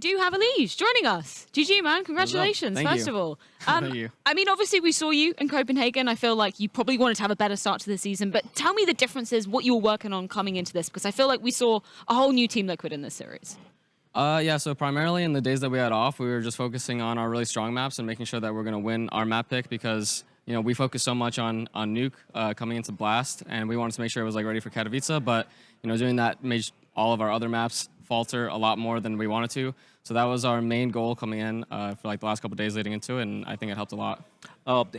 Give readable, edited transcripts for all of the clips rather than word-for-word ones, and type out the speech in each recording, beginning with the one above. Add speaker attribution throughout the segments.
Speaker 1: do have Elige joining us. GG, man. Congratulations, first of all.
Speaker 2: Thank you.
Speaker 1: I mean, obviously, we saw you in Copenhagen. I feel like you probably wanted to have a better start to the season, but tell me the differences, what you were working on coming into this, because I feel like we saw a whole new Team Liquid in this series.
Speaker 2: Yeah, so primarily in the days that we had off, we were just focusing on our really strong maps and making sure that we're going to win our map pick because, you know, we focused so much on Nuke coming into Blast, and we wanted to make sure it was like ready for Katowice, but, you know, doing that made all of our other maps falter a lot more than we wanted to. So that was our main goal coming in for like the last couple of days leading into it, and I think it helped a lot.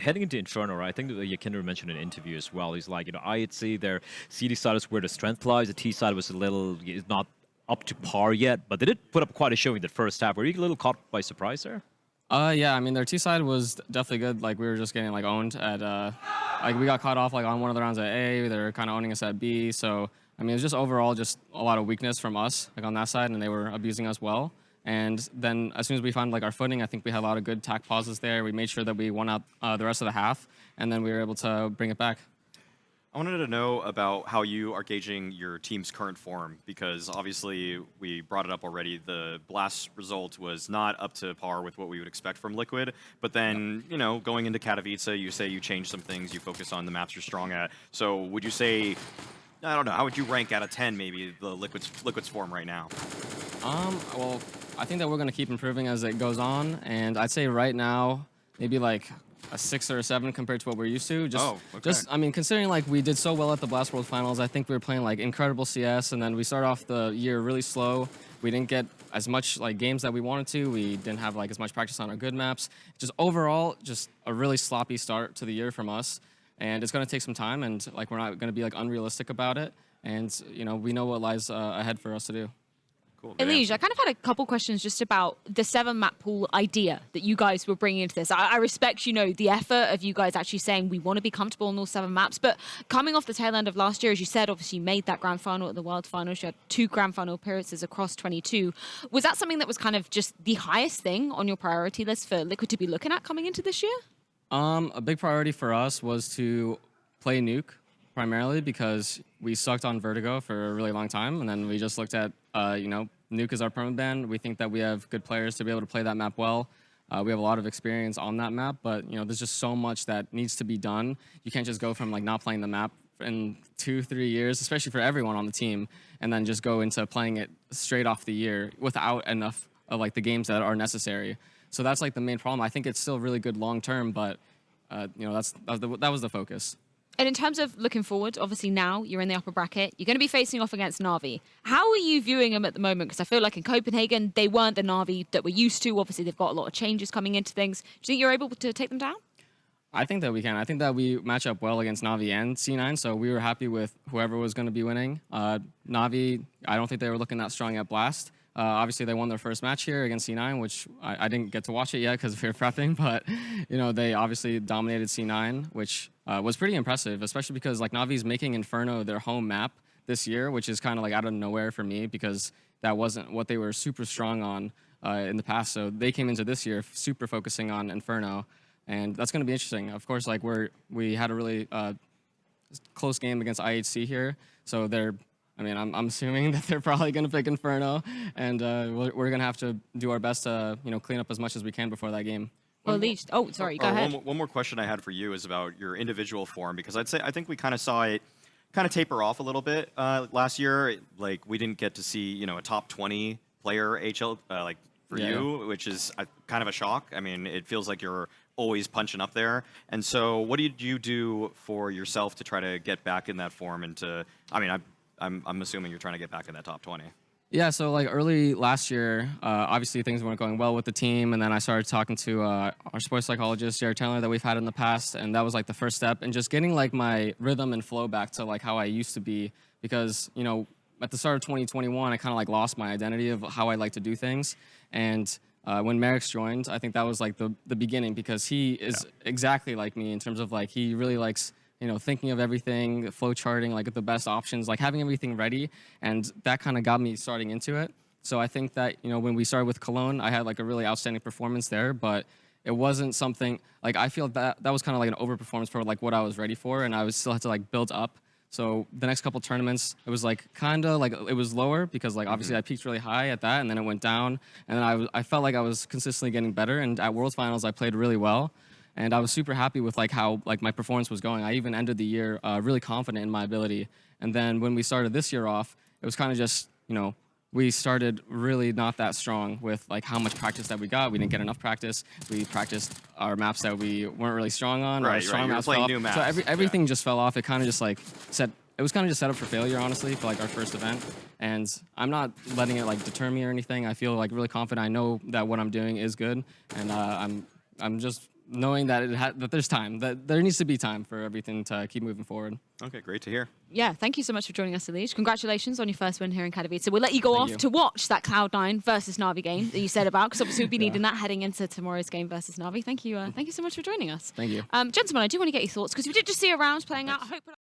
Speaker 3: Heading into Inferno, right, I think that Yakinder mentioned in an interview as well. He's like, you know, IHC, their CD side is where the strength lies. The T side was a little, is not up to par yet, but they did put up quite a showing the first half. Were you a little caught by surprise there?
Speaker 2: Yeah, I mean, their T side was definitely good. Like, we were just getting, like, owned at, like, we got caught off, like, on one of the rounds at A. They're kind of owning us at B. So, I mean, it was just overall just a lot of weakness from us, like, on that side, and they were abusing us well. And then as soon as we found, like, our footing, I think we had a lot of good tack pauses there. We made sure that we won out the rest of the half, and then we were able to bring it back.
Speaker 4: I wanted to know about how you are gauging your team's current form, because obviously we brought it up already. The Blast result was not up to par with what we would expect from Liquid, but then, you know, going into Katowice, you say you change some things, you focus on the maps you're strong at. So would you say, I don't know, how would you rank out of 10 maybe the Liquid's form right now?
Speaker 2: Well, I think that we're going to keep improving as it goes on, and I'd say right now, maybe like a 6 or a 7 compared to what we're used to. I mean, considering like we did so well at the Blast World Finals, I think we were playing like incredible CS, and then we started off the year really slow. We didn't get as much like games that we wanted to. We didn't have like as much practice on our good maps. Just overall, just a really sloppy start to the year from us, and it's going to take some time, and like we're not going to be like unrealistic about it, and you know we know what lies ahead for us to do.
Speaker 4: Cool.
Speaker 1: Elige, I kind of had a couple questions just about the 7-map pool idea that you guys were bringing into this. I respect, you know, the effort of you guys actually saying we want to be comfortable in all 7 maps, but coming off the tail end of last year, as you said, obviously you made that grand final at the World Finals. You had 2 grand final appearances across 22. Was that something that was kind of just the highest thing on your priority list for Liquid to be looking at coming into this year?
Speaker 2: A big priority for us was to play Nuke, primarily because we sucked on Vertigo for a really long time, and then we just looked at, you know, Nuke is our permanent ban. We think that we have good players to be able to play that map well. We have a lot of experience on that map, but you know, there's just so much that needs to be done. You can't just go from like not playing the map in 2-3 years, especially for everyone on the team, and then just go into playing it straight off the year without enough of like the games that are necessary. So that's like the main problem. I think it's still really good long term, but you know, that was the focus.
Speaker 1: And in terms of looking forward, obviously now you're in the upper bracket. You're going to be facing off against Na'Vi. How are you viewing them at the moment? Because I feel like in Copenhagen, they weren't the Na'Vi that we're used to. Obviously, they've got a lot of changes coming into things. Do you think you're able to take them down?
Speaker 2: I think that we can. I think that we match up well against Na'Vi and C9, so we were happy with whoever was going to be winning. Na'Vi, I don't think they were looking that strong at Blast. Obviously, they won their first match here against C9, which I didn't get to watch it yet because we were prepping, but you know, they obviously dominated C9, which was pretty impressive, especially because like Na'Vi's making Inferno their home map this year, which is kind of like out of nowhere for me because that wasn't what they were super strong on in the past. So they came into this year super focusing on Inferno, and that's going to be interesting. Of course, like we had a really close game against IHC here, so they're. I mean, I'm assuming that they're probably going to pick Inferno, and we're going to have to do our best to, you know, clean up as much as we can before that game.
Speaker 1: Well, Elige, oh, sorry, go ahead.
Speaker 4: One more question I had for you is about your individual form, because I think we kind of saw it kind of taper off a little bit last year. Like, we didn't get to see, you know, a top 20 player HL like for you, which is kind of a shock. I mean, it feels like you're always punching up there. And so what did you do for yourself to try to get back in that form and to, I mean, I'm assuming you're trying to get back in that top 20.
Speaker 2: Yeah, so like early last year, obviously things weren't going well with the team, and then I started talking to our sports psychologist, Jared Taylor, that we've had in the past, and that was like the first step, and just getting like my rhythm and flow back to like how I used to be, because, you know, at the start of 2021, I kind of like lost my identity of how I like to do things, and when Merrick's joined, I think that was like the beginning, because he is exactly like me in terms of like he really likes, you know, thinking of everything, flow charting, like the best options, like having everything ready, and that kind of got me starting into it. So I think that, you know, when we started with Cologne, I had like a really outstanding performance there, but it wasn't something, like I feel that was kind of like an overperformance for like what I was ready for, and I was still had to like build up So the next couple tournaments, it was like kind of like it was lower because like obviously I peaked really high at that, and then it went down, and then I felt like I was consistently getting better. And at Worlds Finals, I played really well, and I was super happy with like how like my performance was going. I even ended the year really confident in my ability. And then when we started this year off, it was kind of just, you know, we started really not that strong with like how much practice that we got. We didn't get enough practice. We practiced our maps that we weren't really strong on.
Speaker 4: Right,
Speaker 2: our strong
Speaker 4: you're
Speaker 2: maps
Speaker 4: playing
Speaker 2: fell
Speaker 4: new
Speaker 2: off.
Speaker 4: maps.
Speaker 2: So everything just fell off. It kind of just like it was kind of just set up for failure, honestly, for like our first event. And I'm not letting it like deter me or anything. I feel like really confident. I know that what I'm doing is good, and I'm just knowing that that there's time, that there needs to be time for everything to keep moving forward.
Speaker 4: Okay, great to hear.
Speaker 1: Yeah, thank you so much for joining us, Elige. Congratulations on your first win here in Katowice. We'll let you go
Speaker 2: Thank
Speaker 1: off
Speaker 2: you.
Speaker 1: to watch that Cloud9 versus Navi game that you said about, because obviously we'll be needing that heading into tomorrow's game versus Navi. Thank you so much for joining us.
Speaker 2: Thank you.
Speaker 1: Gentlemen, I do want to get your thoughts, because we did just see a round playing out. I hope